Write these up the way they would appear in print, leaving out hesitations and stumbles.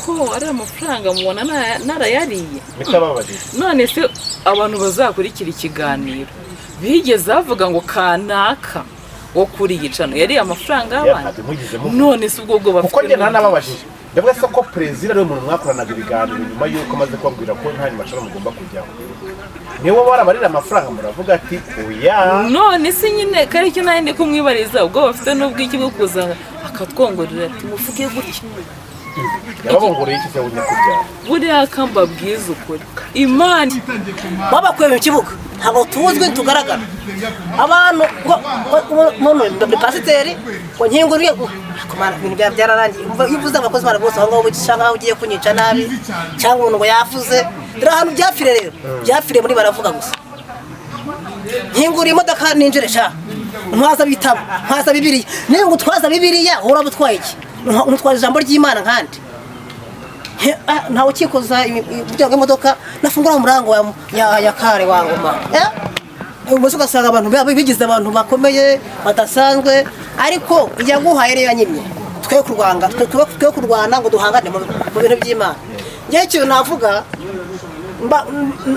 ko ari amafaranga mubona narayariye bitababaje none se abantu bazakurikira ikiganiro bigeze bavuga ngo kanaka wo kuri yicano yari amafaranga y'abandi none se ubwo bafite kuko njye ntanababajije ndavuga se ko president ari umuntu mwakoranaga ibiganiro nyuma yuko amaze kubabwira ko nta nyamashara mugomba kujyaho niwe warabarira amafaranga muravuga ati oya none se nyine kari cyo nayo ndi kumwibariza ubwo bafite n'ubwiki bwo kuza akatwongorera ati muvuge gutya yababongoreye iki se wujya kubyara buriya kamba bwiza ukuri imana babakuye mu kibuga ntabwo tuzwi tugaragara abantu ngo pasiteri ngo nkinguriye kumara ibintu byararangiye iyo uvuze abakozi bana bose aho ngaho ushaka aho ugiye kunyica nabi cyangwa umuntu ngo yafuze rero ahantu byapfire rero byapfire muri baravuga gusa nkinguriye imodoka ninjire sha ntwaza bitabo ntwaza bibiliya niyo ngo utwaza bibiliya uraba utwaye iki ntutwaza ijambo ry'Imana nkandi ntawe ukikoza ibijyanye n'imodoka nafungura umurango ya kare wa ngoma ubwo ugasanga abantu bigize abantu bakomeye badasanzwe ariko yaguhaye rero yanyimye twe kurwana ngo duhangane mu bintu by'Imana ngiye cyo navuga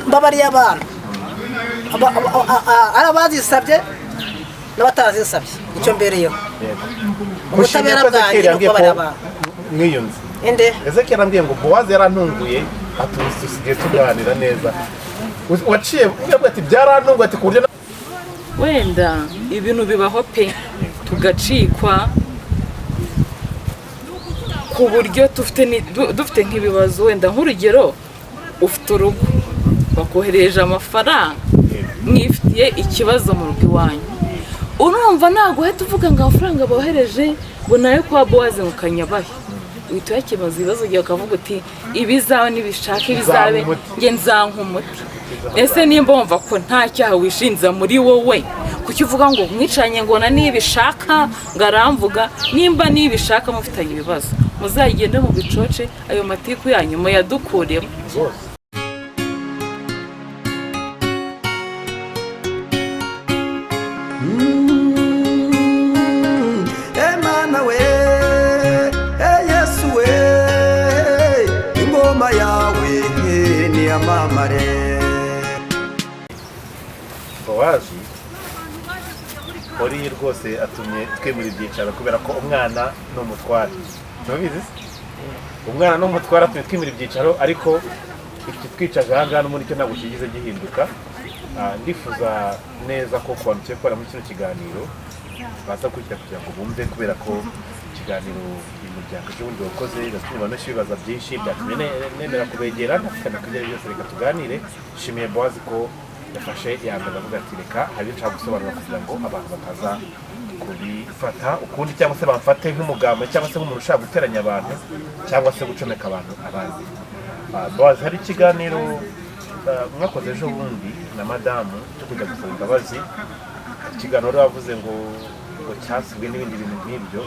mbabariye abantu arabazisabye n'abatazisabye icyo mbereyeho ubutabera bwanjye no kubabarira abantu mwiyunze ende Ezekiel arambwiye ngo Boaz yarantunguye atusigiye tuganira neza waciye uvuga ati byarantunguye ati kurya wenda ibintu bibaho pe tugacikwa ku buryo dufite nk'ibibazo wenda nk'urugero ufite urugo bakohereje amafaranga mwifitiye ikibazo mu rugo iwanyu urumva ntabwo uhita uvuga ngo amafaranga bohereje ngo nayo kwa Boaz mu kanyabahe uhita uyakemuza ibibazo ugiye ukavuga uti ibizawe nibishaka ibizabe nge nzanka umuti ese nimba wumva ko nta cyaha wishinza muri wowe kuki uvuga ngo mwicanye ngo na nibishaka ngo aramvuga nimba nibishaka mufitanye ibibazo muzagende mu bicoce ayo matiku yanyu muyadukuremo Boaz ori rwose atumye twemura ibyicaro kubera ko umwana n'umutware ntubizi umwana n'umutware atumye twemura ibyicaro ariko iki twicaje ahangaha n'ubundi cyo ntabwo kigize gihinduka ndifuza neza ko kubantu cyo gukora muri kino kiganiro baza kugira ngo bumve kubera ko ikiganiro umuryango cy'ubundi wakoze gatuma abantu bibaza byinshi byatumye nemera kubegera ndakana kugira byose reka tuganire shimiye Boaz ko yafashe yambara avuga ati reka hari nshaka gusobanura kugira ngo abantu bataza kubifata ukundi cyangwa se bamfate nk'umugamba cyangwa se nk'umuntu ushaka guteranya abantu cyangwa se gucomeka abantu abandi Boaz hari ikiganiro mwakoze ejo bundi na madamu cyo kujya gusaba imbabazi ikiganiro bavuze ngo cyasibwe n'ibindi bintu nk'ibyo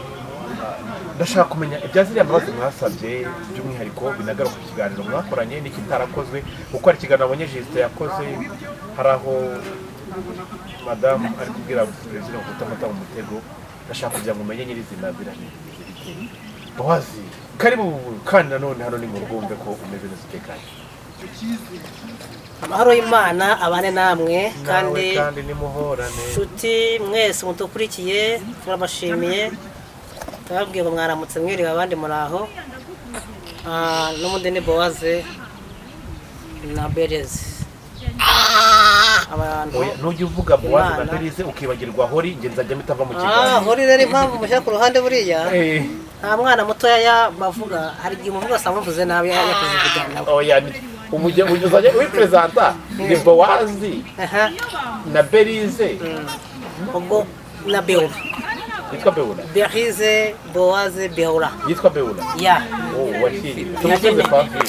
ndashaka kumenya ibyaziriya mbabazi mwasabye by'umwihariko binagaruka ku kiganiro mwakoranye n'ikitarakozwe kuko hari ikiganiro abonye Justin yakoze hari aho madamu ari kubwira perezida ngo kutamata mu mutego ndashaka kugira ngo umenye nyirizina biranye Boaz karibu kandi nanone hano ni mu rwumve ko umeze neza utekanye amahoro y'Imana abane namwe kandi nimuhorane nshuti mwese mutukurikiye turabashimiye turababwiye ngo mwaramutse mwiriwe abandi muri aho n'umundi ni Boaz na Bereze abantu nujya uvuga Boaz na Bereze ukibagirwa Hori nge nzajya mitava mu kiganiro Hori rero impamvu mushyira ku ruhande buriya nta mwana mutoya bavuga hari igihe umuvuga asanga muvuze nabi yakoze kujyana oya umujye uzajya wipresenta ni Boaz na Bereze ubwo na Beura yitwa Beura Bereze Boaz Beura yitwa Beura ya washiri tumuze pafi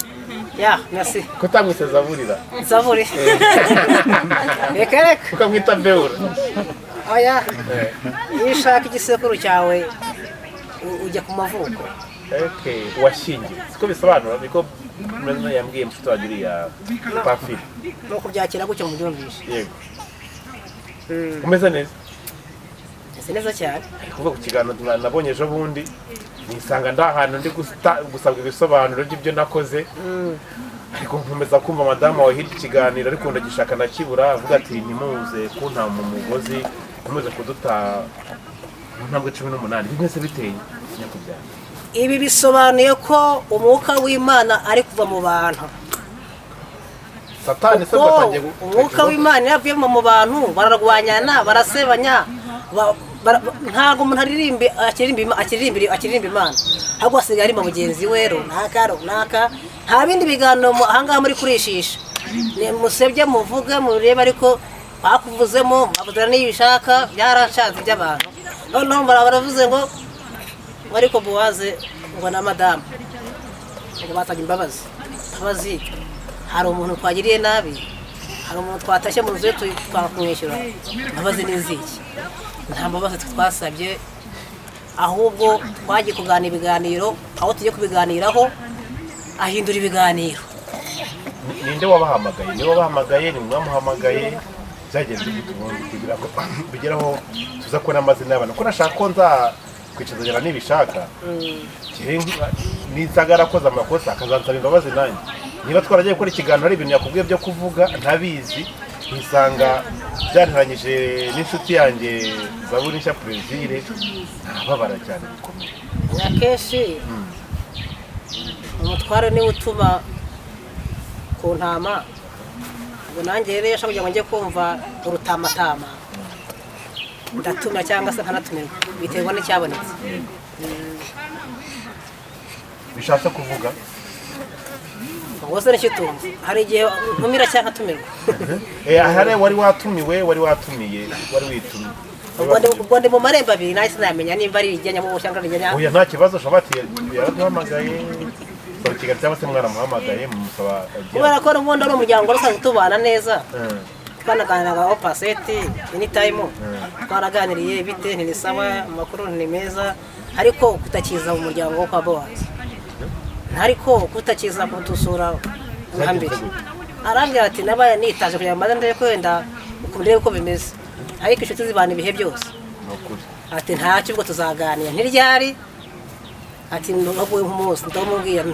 ya merci ko tamwise Zaburira Zaburi reka ukamwita Beura oya yishaka igisekuru cyawe ujya ku mavuko okay washingiye siko bisobanura niko mwana yambwiye mfite wagiriya pafi no kubyakira gutyo mu byumvishe yego umeze neza neza cyane kuvuga ku kiganiro nabonye ejo bundi nisanga ndi ahantu ndi gusabwa ibisobanuro by'ibyo nakoze ariko nkomeza kumva madamu wawe hirya ikiganiro ariko ndagishaka nakibura avuga ati ntimuze kuntama mu mugozi nkomeze kuduta mu ntambwe 18 bimeze biteye nyakubyara. Ibi bisobanuye ko umwuka w'Imana ari kuva mu bantu. Satani se batangiye umwuka w'Imana yavuye mu bantu bararwanyana barasebanya ntago umuntu akiririmba Imana ahubwo asigaye ari mu mugenzi we runaka nta bindi biganiro ahangaha muri kurishisha musebye muvuge murebe ariko bakuvuzemo abudara n'ibishaka byarashatse by'abantu noneho baravuze ngo ariko Bowaze ngo na madamu ngo batajya imbabazi hari umuntu twagiriye nabi hari umuntu twatashye mu nzu ye twakumwishyura imbabazi n'iziki nta mbabazi twasabye ahubwo twagiye kuganira ibiganiro aho tugiye kubiganiraho ahindura ibiganiro. Ninde wabahamagaye? Niwe wabahamagaye? Ni mwamuhamagaye? Byagenze gitubundi kugira ngo bigeraho tuza kubona amazina y'abantu ko nashaka ko nza kwicazanya n'ibishaka nisagara koza amakosa akazansaba imbabazi nanjye niba twaragiye gukora ikiganiro hari ibintu yakubwiye byo kuvuga ntabizi nisanga byaniranyije n'inshuti yanjye Zaburi nshya Plaisir ntababara cyane bikomeye akenshi umutware niwe utuma ku ntama ngo nanjye rero yashaka kugira ngo njye kumva urutamatama ndatumira cyangwa se nkanatumirwa biterwa n'icyabonetse. bishatse kuvuga wose n'icyitumva hari igihe ntumira cyangwa atumirwa ahare wari watumiwe wari watumiye wari witumye ubwo ndi mu marembo abiri nayo sinamenya nimba ari ijyanye mu cyangwa rijyanye oya nta kibazo shobati yaraduhamagaye so kigali cyangwa se mwaramuhamagaye mumusaba kubera ko n'ubundi ari umuryango rusanzwe tubana neza twanaganiraga aho paseti anytime twaraganiriye bite ni sawa amakuru ni meza ariko kutakiza mu muryango wo kwa Bowaze ariko kutakiza kutusura hambere arambwira ati nabaye nitaje kugira ngo ndebe ko wenda ukundebe ko bimeze ariko inshuti zibana ibihe byose ati ntacyo ubwo tuzaganira ntiryari ati nubwo umunsi ndamubwira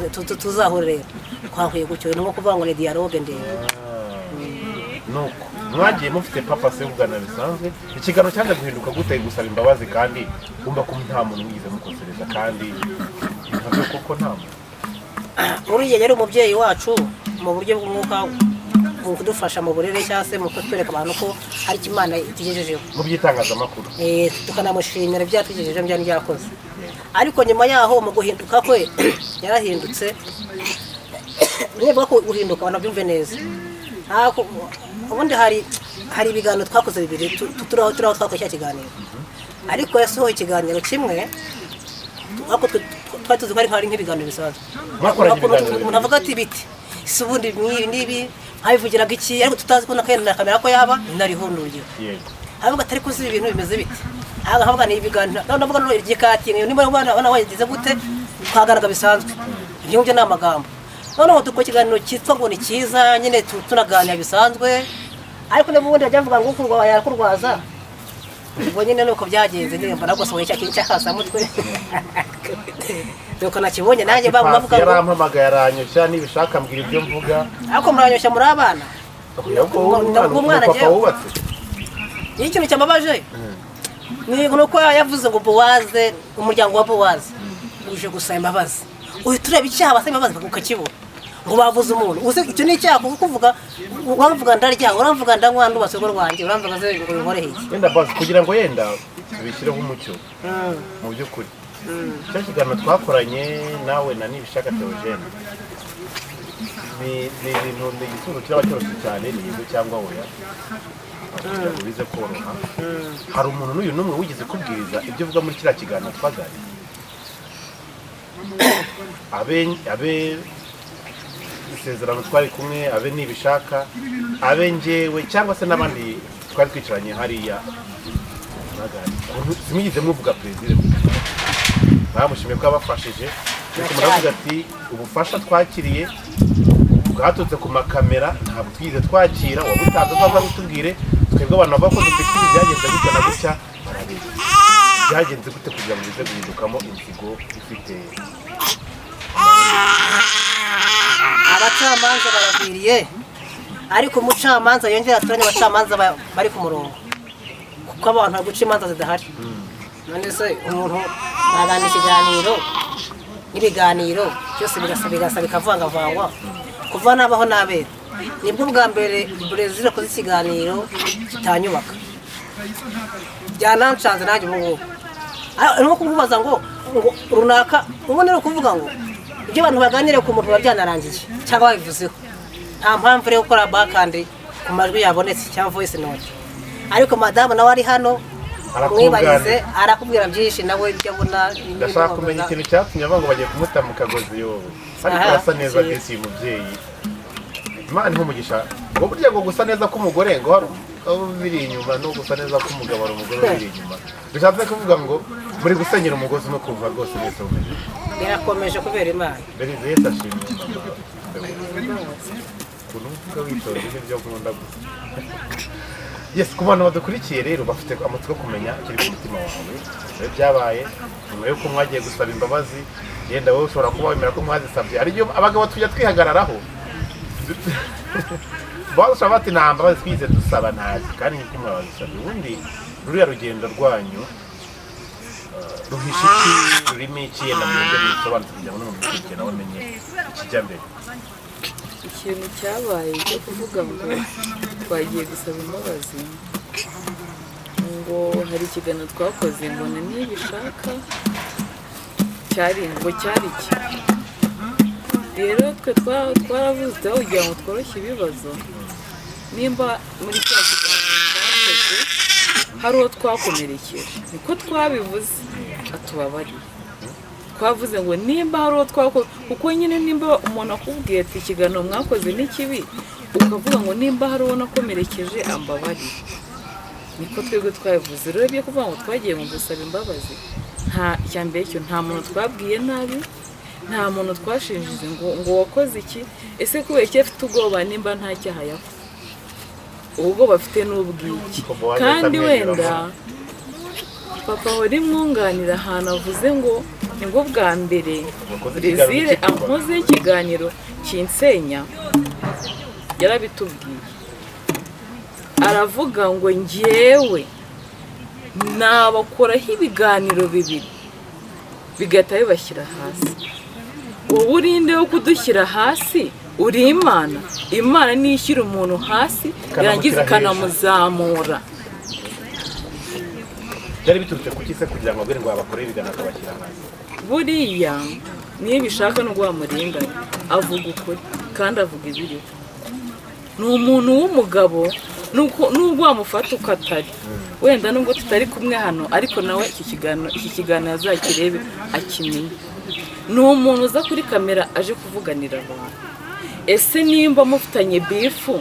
tuzahurira twahuye gutyo ni nko kuvuga ngo ni dialogue ndende nuko mwagiye mufite papa se ugana bisanzwe ikiganiro cyaje guhinduka gute gusaba imbabazi kandi umva ko nta muntu wigize mukosereza kandi ntabwo koko nta muntu uriye yari umubyeyi wacu mu buryo bw'umwuka mu kudufasha mu burere cyangwa se mu kutwereka abantu ko hari Imana itugejejeho mu byitangazamakuru tukanamushimira byatugejejeho byari byakoze ariko nyuma yaho mu guhinduka kwe yarahindutse niba ko guhinduka abantu byumve neza ubundi hari ibiganiro twakoze bibiri turaho twakoze cya kiganiro ariko yasohoye ikiganiro kimwe ako twari tuzi ko ari nk'ibiganiro bisanzwe umuntu avuga ati biti isi ubundi nibi nkabivugiraga iki ariko tutazi ko nakenda kamera ko yaba narihundurye avuga atari ko ibi bintu bimeze biti avuga ni ibiganiro navuga no igikati niba abana wagize gute twagaraga bisanzwe ibyo ngibyo ni amagambo noneho dukora ikiganiro cyitwa ngo ni cyiza nyine tunaganira bisanzwe ariko n'ubundi ajya avuga ngo kurwa yakurwaza ubwo nyine nuko byagenze ndemba nagosohoye cya kintu cyakasa mutwe nuko nakibonye nanjye bavuga ngo yarampamagaye aranyushya nibishaka mbwira ibyo mvuga ariko muranyushya muri abana ubwo umwana papa wubatse ikintu cyamabaje ni nuko yavuze ngo Bowaze umuryango wa Bowaze uje gusaba imbabazi uyu tureba icyaha basaba imbabazi ukakibura ngo bavuze umuntu uzi icyo ni icyaha kuvuga uramvuga ndarya uramvuga ndanywa ndubatse rwo rwanjye uramvuga ze ngo inkoreheye yenda bazi kugira ngo yenda tubishyireho umucyo mu by'ukuri cyo kiganiro twakoranye nawe na nibishaka Theogene ni ibintu ni igisubizo kiraba cyoroshye cyane ni yego cyangwa oya kugira ngo bize koroha hari umuntu n'uyu n'umwe wigeze kubwiriza ibyo uvuga muri kiriya kiganiro twaganiriye abe isezerano twari kumwe abe nibishaka abe njyewe cyangwa se n'abandi twari twicaranye hariya simyigize muvuga Plaisir bamushimiye ko abafashije ariko muravuga ati ubufasha twakiriye bwaturutse ku makamera ntabwo twigize twakira wabutanze uzaza gutubwire twebwe abantu bavuga ko dufite ibi byagenze gutya na gutya barabizi byagenze gute kugira ngo bize guhindukamo inzigo ifite abacamanza baragwiriye ariko umucamanza yongera aturanye abacamanza bari ku murongo kuko abantu bari guca imanza zidahari none se umuntu nagana ikiganiro n'ibiganiro byose bigasa bikavangavangwa kuva nabaho n'abera nibwo bwa mbere Brezil akoze ikiganiro kitanyubaka byanancanze nanjye ubu ngubu arimo kuvuga ngo runaka ubone no kuvuga ngo ibyo abantu baganire ku muntu babyanarangiye cyangwa babivuzeho nta mpamvu rero gukora bakandi ku majwi yabonetse cyangwa voice note ariko madamu nawe ari hano mwibarize arakubwira byinshi nawe ibyo abona ndashaka kumenya ikintu cyatumye ngo bagiye kumuta mu kagozi yowe ariko arasa neza desi uyu mubyeyi Imana nk'umugisha ngo burya ngo gusa neza k'umugore ngo hari biri inyuma no gusa neza k'umugabo hari umugore biri inyuma bishatse kuvuga ngo muri gusenyera umugozi no kumva rwose neza umeze birakomeje kubera Imana Yesu ashimwe kunuvuga witonze n'ibyo nkunda gusa yes ku bantu badukurikiye rero bafite amatsiko kumenya kiri ku mutima wawe byabaye nyuma yuko mwagiye gusaba imbabazi yenda wowe ushobora kuba wemera ko mwazisabye ariyo abagabo tujya twihagararaho bashobora bati nta mbabazi twize dusaba ntazi kandi nk'uko mwabazisabye ubundi ruriya rugendo rwanyu ruhishe iki rurimo iki yenda mu buryo bisobanutse kugira ngo n'umuntu ukurikira nawe amenye ikijya mbere ikintu cyabaye cyo kuvuga ngo twagiye gusaba imbabazi ngo hari ikiganiro twakoze ngo nibishaka cyari iki rero twe twaravuze kugira ngo tworoshye ibibazo nimba muri cya kiganiro twakoze hari uwo twakomerekeje niko twabivuze atubabarire twavuze ngo nimba hari uwo twakoze kuko nyine nimba umuntu akubwiye ati ikiganiro mwakoze ni kibi ukavuga ngo nimba hari uwo nakomerekeje ambabarire niko twebwe twabivuze rero byo kuvuga ngo twagiye mu gusaba imbabazi nta cyambere cyo nta muntu twabwiye nabi nta muntu twashinjije ngo wakoze iki ese kubera iki afite ubwoba nimba nta cyaha yakora ubwo bafite n'ubwiki kandi wenda papa wari mwunganira ahantu avuze ngo nibwo bwa mbere Brezil ankoze ikiganiro kinsenya yarabitubwiye aravuga ngo njyewe nabakoraho ibiganiro bibiri bigahita bibashyira hasi wowe urinde wo kudushyira hasi uri Imana Imana niyo ishyira umuntu hasi yarangiza ikanamuzamura byari biturutse ku kise kugira ngo abwire ngo abakore ibiganiro akabashyira hasi buriya niyo bishaka no guhamurenganya avuga ukuri kandi avuga ibiriho ni umuntu w'umugabo nubwo wamufata uko atari wenda nubwo tutari kumwe hano ariko nawe iki kiganiro azakirebe akimenye ni umuntu uza kuri kamera aje kuvuganira abantu ese nimba mufitanye bifu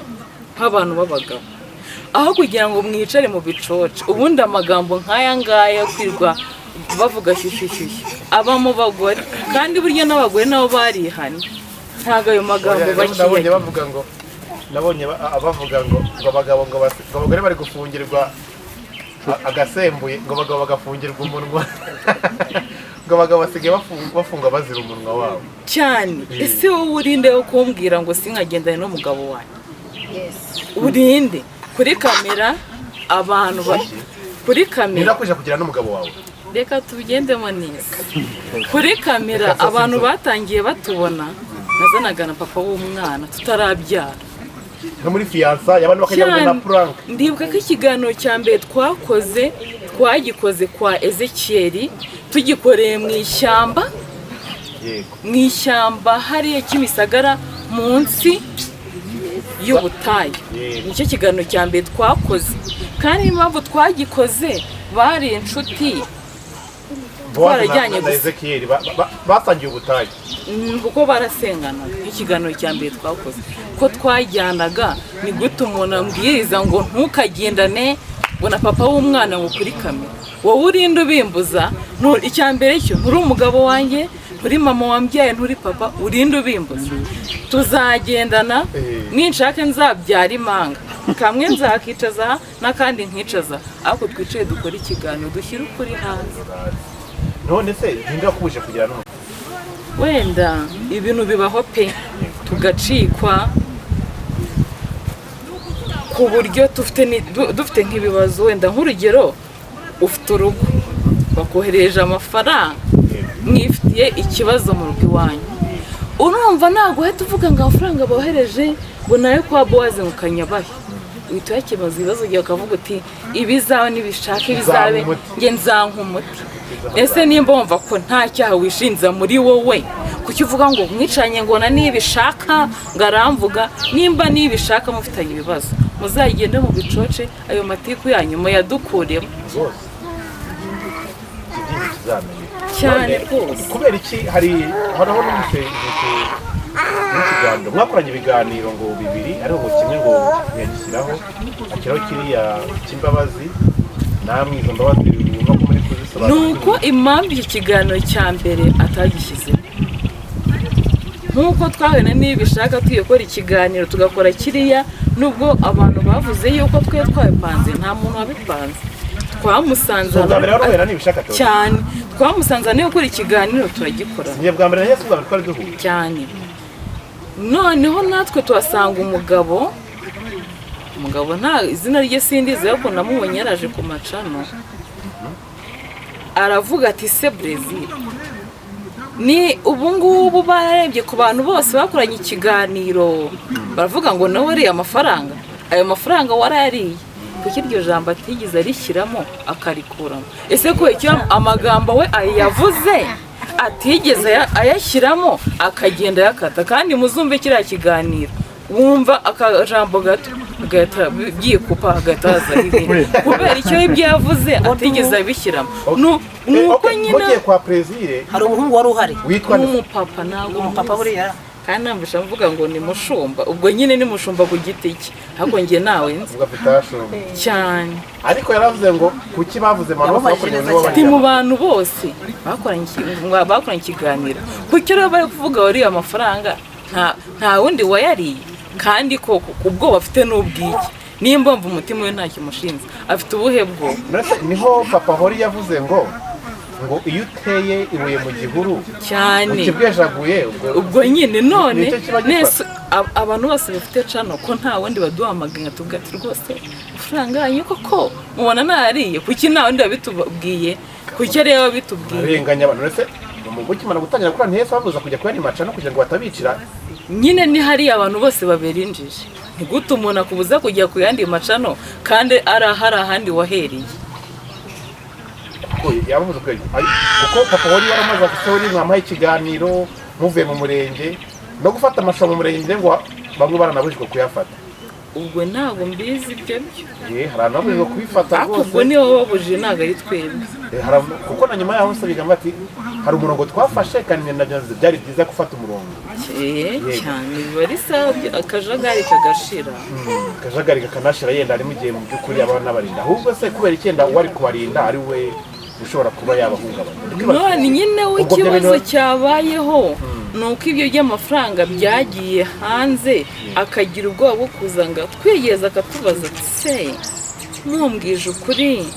nk'abantu b'abagabo aho kugira ngo mwicare mu bicoce ubundi amagambo nk'aya ngaya kwirwa bavuga shyushyushyushyu aba mu bagore kandi burya n'abagore nabo barihanye ntabwo ayo magambo bakiye nabonye abavuga ngo abagabo ngo abagore bari gufungirwa agasembuye ngo abagabo bagafungirwa umunwa ngo abagabo basigaye bafunga bazira umunwa wabo cyane ese wowe urinde wo kumbwira ngo sinkagendane n'umugabo wanjye urinde kuri kamera abantu kuri kamera nirakwije kugira n'umugabo wawe reka tubigendemo neza kuri kamera abantu batangiye batubona nazanaga na papa w'umwana tutarabyara nko muri fiyansa y'abantu bakajya na prank ndibuka ko ikiganiro cya mbere twagikoze kwa Ezekiel tugikoreye mu ishyamba hariya Kimisagara munsi y'ubutayu nicyo kiganiro cya mbere twakoze kandi impamvu twagikoze bari inshuti twarajyanye gusa batangiye ubutayu kuko barasenganaga nk'ikiganiro cya mbere twakoze ko twajyanaga ni gute umuntu ambwiriza ngo ntukagendane ngo na papa w'umwana ngo kuri kamera wowe urinde ubimbuza icya mbere cyo nturi umugabo wanjye nturi mama wambyaye nturi papa urinde ubimbuza tuzagendana ninshaka nzabyara imanga kamwe nzakicaza n'akandi nkicaza ariko twicaye dukora ikiganiro dushyira ukuri hanze. none se ntibakubuje kugira n'umuti wenda ibintu bibaho pe tugacikwa ku buryo dufite nk'ibibazo wenda nk'urugero ufite urugo bakohereje amafaranga mwifitiye ikibazo mu rugo iwanyu urumva ntabwo uhita uvuga ngo amafaranga bohereje ngo nayo kwa Bowazi mu Kanyabahe uhita uyakemuza ibibazo ugiye ukavuga uti ibizawe nibishaka ibizabe nge nzanka umuti. Ese nimba wumva ko nta cyaha wishinza muri wowe kuki uvuga ngo mwicanye ngo na nibishaka ngaramvuga nimba nibishaka mufitanye ibibazo muzagende mu bicoce ayo matiku yanyu muyadukuremo cyane rwose. kubera iki haraho n'ikiganiro mwakoranye ibiganiro ngo bibiri ariko ngo kimwe ngo yagishyiraho akiraho kiriya cy'imbabazi namwe izo mbabazi wumva ko muri kuzisobanura nuko impamvu iki kiganiro cya mbere atagishyizemo nk'uko twabona nibishaka tuyikora ikiganiro tugakora kiriya nubwo abantu bavuze yuko twe twabipanze nta muntu wabipanze twamusanze cyane twamusanze niyo gukora ikiganiro turagikora bwa mbere na Yesu bwa mbere twari duhuye cyane. Noneho natwe tuhasanga umugabo nta izina rye sindizi ariko namubonye yaraje ku macano aravuga ati se Brezil ni ubungubu barebye ku bantu bose bakoranye ikiganiro baravuga ngo nawe ariye amafaranga ayo mafaranga warayariye kuko iryo jambo atigeze arishyiramo akarikuramo. Ese ko icyo amagambo we yavuze atigeze ayashyiramo akagenda yakata kandi muzumve kiriya kiganiro wumva akajambo gato agahita byikupa agataza kubera icyo ibyo yavuze atigeze abishyiramo. Nuko nyine mugiye kwa Brezil hari umuhungu wari uhari witwa umupapa ntabwo umupapa buriya kandi nambisha mvuga ngo ni mushumba ubwo nyine ni mushumba ku giti cye ariko njye nawe nzi cyane ariko yaravuze ngo kuki bavuze ati mu bantu bose bakoranye ikiganiro kuki rero bari kuvuga wariye amafaranga nta wundi wayariye kandi koko ubwo bafite n'ubwiki nimba mva umutima we ntacyo umushinze afite ubuhe bwo niho papa hori yavuze ngo iyo uteye ibuye mu gihuru cyane ukibwejaguye ubwo nyine none nese abantu bose bafite cano ko nta wundi baduhamagaye tuvuga ati rwose amafaranga yanyu koko mubona nariye kuki nta wundi wabitubwiye kuki rero wabitubwiye arenganya abantu ndetse mukimara gutangira gukora ntihese babuza kujya kuyandi macano kugira ngo batabicira nyine ni hariya abantu bose babera injiji ntigute umuntu akubuza kujya ku yandi macano kandi hari ahandi wahereye yavuze kuko papa wari waramaze gusohora mwamuhaye ikiganiro muvuye mu murenge no gufata amashusho mu murenge ngo bamwe baranabujijwe kuyafata ubwo ntabwo mbizi ibyo hari abantu kubifata rwose ubwo niyo babujije ntabwo ari twebwe kuko na nyuma yaho se bigamba ati hari umurongo twafashe kandi nabyo byari byiza gufata umurongo cyane biba ari sawa akajagari kagashira akajagari kakanashira yenda harimo igihe mu by'ukuri aba n'abarinda ahubwo se kubera icyenda uwari kubarinda ari we ushobora kuba yabahungabanya none nyine w'ikibazo cyabayeho ni uko ibyo by'amafaranga byagiye hanze akagira ubwoba bwo kuza ngo twigeze akatubaza ati se mumbwije ukuri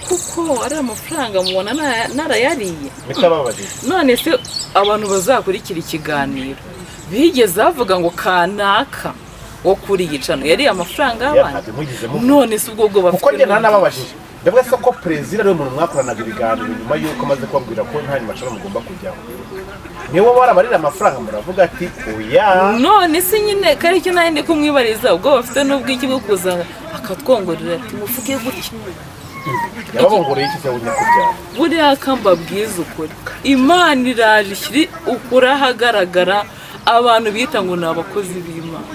kuko ari amafaranga mubona narayariye none se abantu bazakurikira ikiganiro bigeze bavuga ngo kanaka wo kuri yicano yariye amafaranga y'abandi none se ubwo bwo bafite kuko njye ntanababajije ndavuga se ko Brezil ari umuntu mwakoranaga ibiganiro nyuma y'uko amaze kubabwira ko nta macano mugomba kujyaho niwe warabarira amafaranga muravuga ati oya none se nyine kari cyo nandi kumwibariza ubwo bafite n'ubwiki bwo kuza akatwongorera ati muvuge gutya yababongoreye iki se ugiye kubyara buriya kamba bwiza ukuri Imana iraje ishyiri ukuri ahagaragara abantu bita ngo ni abakozi b'Imana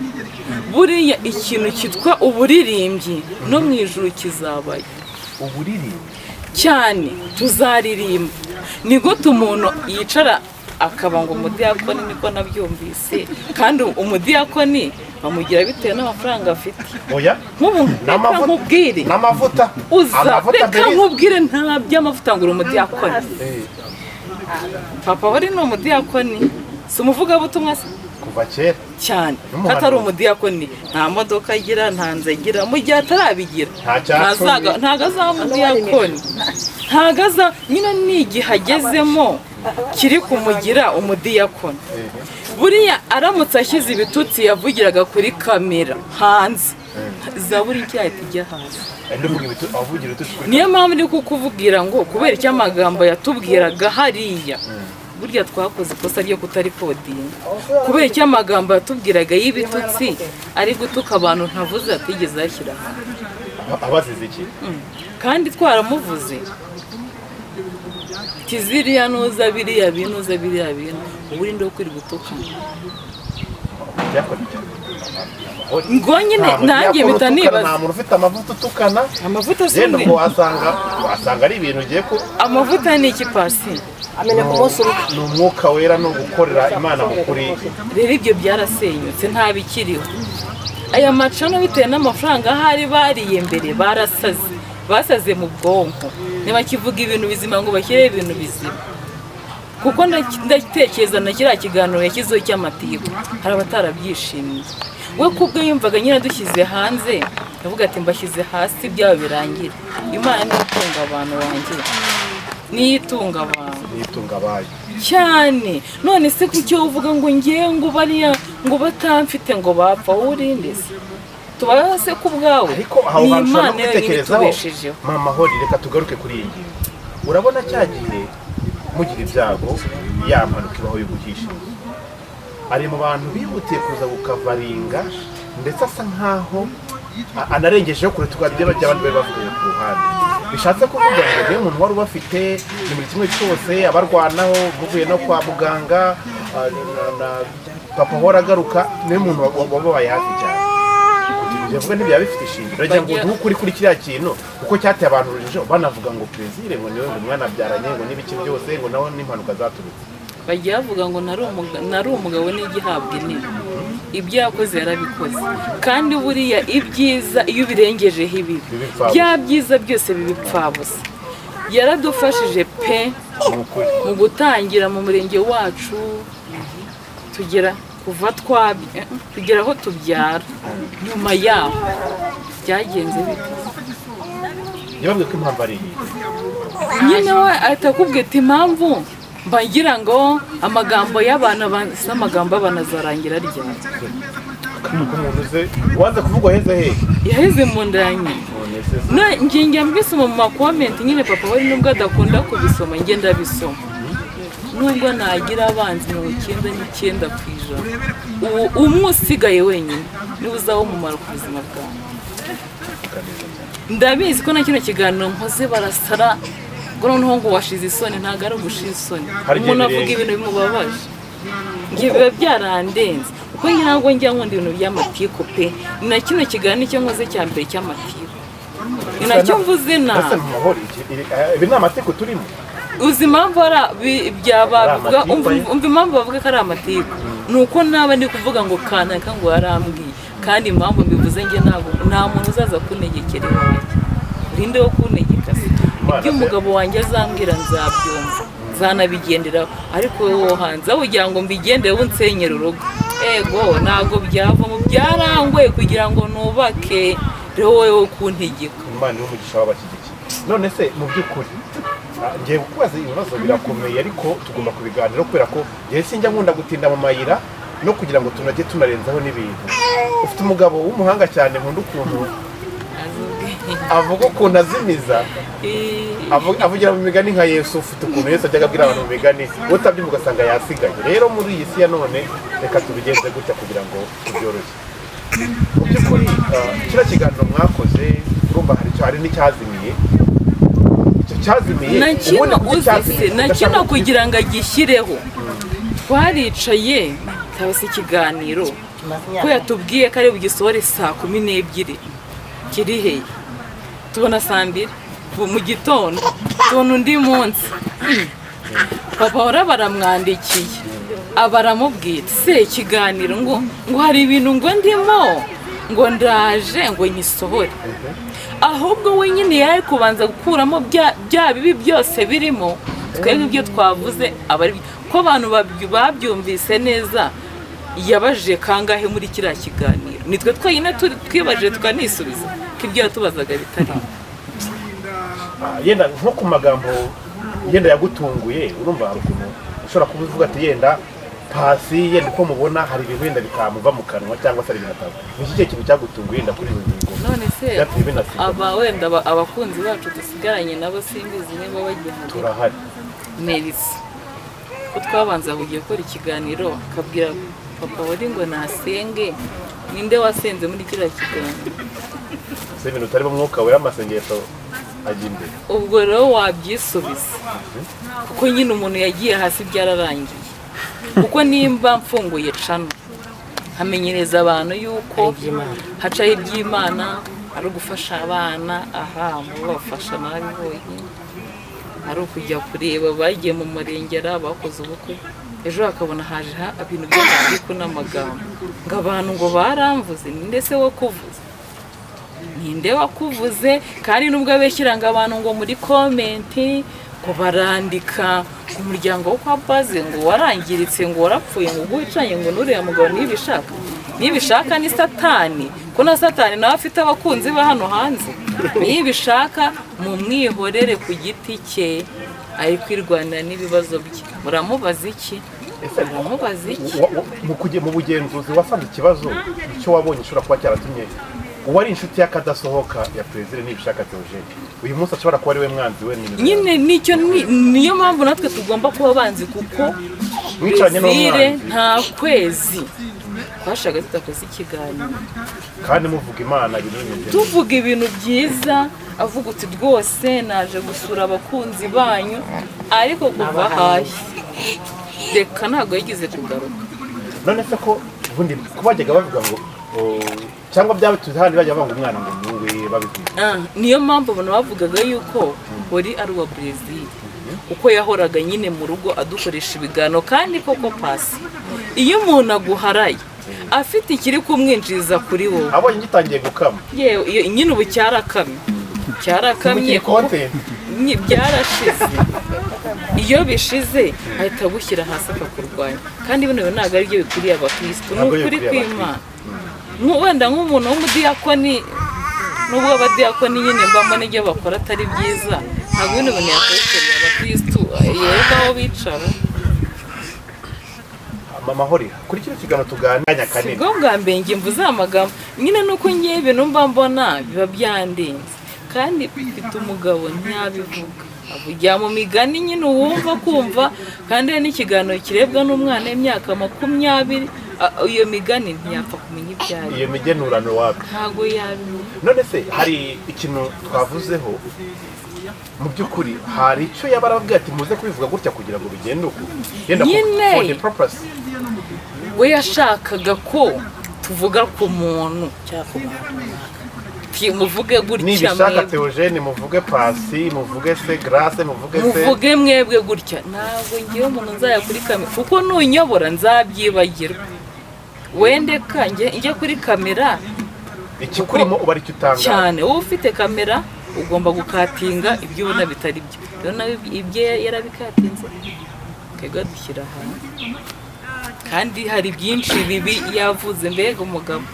buriya ikintu cyitwa uburirimbyi no mu ijuru kizabaye uburirimbi cyane tuzaririmba ni gute umuntu yicara akaba ngo umudiyakoni niko nabyumvise kandi umudiyakoni bamugira bitewe n'amafaranga afite oya nkubwire n'amavuta reka nkubwire nta by'amavuta ngo uri umudiyakoni papa wari ni umudiyakoni si umuvugabutumwa se kuva kera cyane N'umuhanuzi. atari umudiyakoni nta modoka agira nta nzu agira mu gihe atarabigira Nta cyacumi. ntago azaba umudiyakoni nyine ni igihe agezemo kiri kumugira umudiyakoni buriya aramutse ashyize ibitutsi yavugiraga kuri kamera hanze zaburi cyahita ijya hasi avugira ututsi kuri niyo mpamvu ndi kukubwira ngo kubera icyo amagambo yatubwiraga hariya burya twakoze ikosa ryo kutarikodinga kubera icyo amagambo yatubwiraga y'ibitutsi ari gutuka abantu ntavuze atigeze ashyira abazize iki kandi twaramuvuze kiziriya nuza biriya bintu uburinde wo kwiri gutukana ngo nyine nanjye mpita nibaza nta muntu ufite amavuta utukana amavuta si rero umwe ko wasanga ari ibintu ugiye ko amavuta ni iki pasi amenya ku munsi umwe ni umwuka wera no gukorera imana mu kuri rero ibyo byarasenyutse nta bikiriho aya macano bitewe n'amafaranga ahari bariye mbere basaze mu bwonko ntibakivuga ibintu bizima ngo bashyireho ibintu bizima kuko ndatekereza na kiriya kiganiro yashyizeho cy'amatiku hari abatarabyishimiye we kubwo yumvaga nyine dushyize hanze avuga ati mbashyize hasi byaba birangira imana niyo itunga abantu banjye niyo itunga abantu nitunga abayo cyane none se kucyo uvuga ngo ngiye ngo bariya ngo batamfite ngo bapfa urinde se tubaho se ku bwawe ariko aho ni hantu imana ushobora yonyine kwitekerezaho itubeshejeho mama hori reka tugaruke kuri iyi ngingo urabona cya gihe mugira ibyago ya mpanuka ibaho yo guhisha ari mu bantu bihutiye kuza gukavaringa ndetse asa nkaho anarengejeho kure tukajya bajya abandi bari bavuye ku ruhande bishatse kuvuga ngo niyo umuntu wari ubafite ni buri kimwe cyose abarwanaho muvuye no kwa muganga na papa ahora agaruka niyo umuntu wababaye hafi cyane bivuga ntibyaba bifite ishingiro uragira ngo duhe ukuri kuri kiriya kintu kuko cyateye abantu urujijo banavuga ngo perezire ngo niwe ngo mwanabyaranye ngo n'ibiki byose ngo nawe n'impanuka zaturutse bagiye bavuga ngo nari umugabo n'igihabwa inini ibyo yakoze yarabikoze kandi buriya ibyiza iyo ubirengejeho ibibi bya byiza byose bibipfabusa yaradufashije pe mu gutangira mu murenge wacu tugera aho tubyara nyuma yaho byagenze bite yababwiye ko impamvu ari iyi nyine we ahita akubwira ati impamvu mbagira ngo amagambo y'abantu amagambo y'abantu azarangira ryari umuntu uze waza kuvuga heza hehe yaheze mu nda ya nyina njye mbisoma mu makomenti nyine papa we nubwo adakunda kubisoma njye ndabisoma nubwo nagira abanzi 99% umwe usigaye wenyine niwe uzaba umumaro ku buzima bwawe ndabizi ko na kino kiganiro nkoze barasara ngo noneho ngo washize isoni ntabwo ari ugushize isoni umuntu avuga ibintu bimubabaje njye biba byarandenze kuko njye ntabwo njya nkunda ibintu by'amatiku pe ni na kino kiganiro icyo nkoze cya mbere cy'amatiku ni nacyo mvuze nabi ibi ni amatiku turimo uzi impamvu umva impamvu bavuga ko ari amatiku ni uko naba ndi kuvuga ngo kanaka ngo yarambwiye kandi impamvu mbivuze njye nta muntu uzaza kunegekera iwanjye urinde wo kunegeka se ibyo umugabo wanjye azambwira nzabyumva zanabigenderaho ariko wowe hanze aho ugira ngo mbigendere unsenyera urugo ego ntabwo byavamo byarangoye kugira ngo nubake rero wowe wo kuntegeka imana y'umugisha w'abashyigikiye none se mu by'ukuri ngiye kubaza ibibazo birakomeye ariko tugomba kubiganiraho kubera ko njyewe sinjya nkunda gutinda mu mayira no kugira ngo tunajye tunarenzaho n'ibintu ufite umugabo w'umuhanga cyane nkunda ukuntu avuga ukuntu azimiza avugira mu migani nka Yesu ufite ukuntu Yesu ajyaga abwira abantu mu migani utabyumva ugasanga yasigaye rero muri iyi si ya none reka tubigenze gutya kugira ngo tubyoroshye mu by'ukuri kiriya kiganiro mwakoze urumva hari n'icyazimiye icyo cyazimiye na kino kugira ngo agishyireho twaricaye cyangwa se ikiganiro ko yatubwiye ko ari bugisohore saa 12 kiri hehe tubona saa 2 mu gitondo tubona undi munsi papa hora baramwandikiye abaramubwira se ikiganiro ngo hari ibintu ngo ndimo ngo ndaje ngo nyisohore ahubwo wenyine yari kubanza gukuramo bya bibi byose birimo twebwe ibyo twavuze ko abantu babyumvise neza yabajije kangahe muri kiriya kiganiro, nitwe twonyine twibajije tukanisubiza ko ibyo yatubazaga bitari yenda nko ku magambo yenda yagutunguye, urumva hari ukuntu ushobora kubivuga ati yenda Pasi yenda uko mubona hari ibintu wenda bitamuva mu kanwa cyangwa se ari binataza, ni iki kintu cyagutunguye yenda kuri uyu ngingo? none se wenda abakunzi bacu dusigaranye nabo simbizi niba bagihari. Turahari. Melissa ko twabanza kugiye gukora ikiganiro akabwira papa wari ngo nasenge, ninde wasenze muri kiriya kiganiro? Se ibintu utari mu mwuka wera amasengesho ajya imbere. Ubwo rero wabyisubiza kuko nyine umuntu yagiye hasi byararangiye, kuko nimba mfunguye cano hamenyereza abantu yuko hacaho iby'Imana ari ugufasha abana, aha mubafasha nabibonye, ari ukujya kureba bagiye mu murengera bakoze ubukwe, ejo hakabona haje ibintu by'amatiku n'amagambo ngo abantu ngo baramvuze. Ninde se wakuvuze? Ninde wakuvuze? Kandi nubwo abeshyira ngo abantu ngo muri komenti ngo barandika ku muryango wo kwa Baze ngo warangiritse ngo warapfuye ngo wicanye ngo nuriya mugabo nibishaka ni Satani, ko na Satani nawe afite abakunzi ba hano hanze. Nibishaka mu mwihorere ku giti cye ari kwirwanira n'ibibazo bye. Muramubaza iki? Mu bugenzuzi wasanze ikibazo icyo wabonye ushobora kuba cyaratumye uwari inshuti y'akadasohoka ya Perezida Nibishaka Theogene uyu munsi ashobora kuba ari we mwanzi we nyine niyo mpamvu natwe tugomba kuba banzi, kuko Perezida nta kwezi twashaga tutakoze ikiganiro kandi muvuga Imana tuvuga ibintu byiza, avuga uti rwose naje gusura abakunzi banyu, ariko kuva hashya reka ntabwo yagize kugaruka. None se ko ubundi kubajyaga bavuga ngo cyangwa byaba tuzahandi bajya banga umwana ngo niwe babivuga. Niyo mpamvu abantu bavugaga yuko wari ari uwa Brezil, uko yahoraga nyine mu rugo adukoresha ibiganiro. Kandi koko Pasi, iyo umuntu aguharaye afite ikiri kumwinjiriza kuri wowe, abonye gitangiye gukama yewe nyine ubu cyarakamye byarashize. Iyo bishize ahita agushyira hasi akakurwanya, kandi bino ntabwo ari byo bikwiriye abakristo. Ni ukuri kw'Imana. Wenda nk'umuntu w'umudiyakoni, nubwo abadiyakoni nyine mbamo n'ibyo bakora atari byiza, ntabwo bino bintu yakoresheje abakristo yego aho bicara. Mahori kuri kino kiganiro tuganira kanini, sibwo bwa mbere njye mvuze amagambo nyine, nuko ngiye ibintu mba mbona biba byandenze, kandi mfite umugabo ntiyabivuga, avugira mu migani nyine uwumva kumva. Kandi n'ikiganiro kirebwa n'umwana w'imyaka 20, iyo migani ntiyapfa kumenya ibyo ari. Iyo migenurano wapi ntago yabimenya. None se hari ikintu twavuzeho mu by'ukuri, hari icyo yabarabwiye ati muze kubivuga gutya kugira ngo bigende uko nyine we yashakaga ko tuvuga ku muntu muvuge gutya, Nibishaka Theogene muvuge Pasi, muvuge se Grace, muvuge mwebwe gutya. Ntabwo ngiye umuntu nzaya kuri kamera, kuko nunyobora nzabyibagirwa. Wendeka njye kuri kamera ikikurimo uba ari cyo utanga cyane. Wowe ufite kamera ugomba gukatinga ibyo ubona bitari byo. Rero nawe ibyo yarabikatinze kega dushyira hamwe. Kandi hari byinshi bibi yavuze. Mbega umugabo,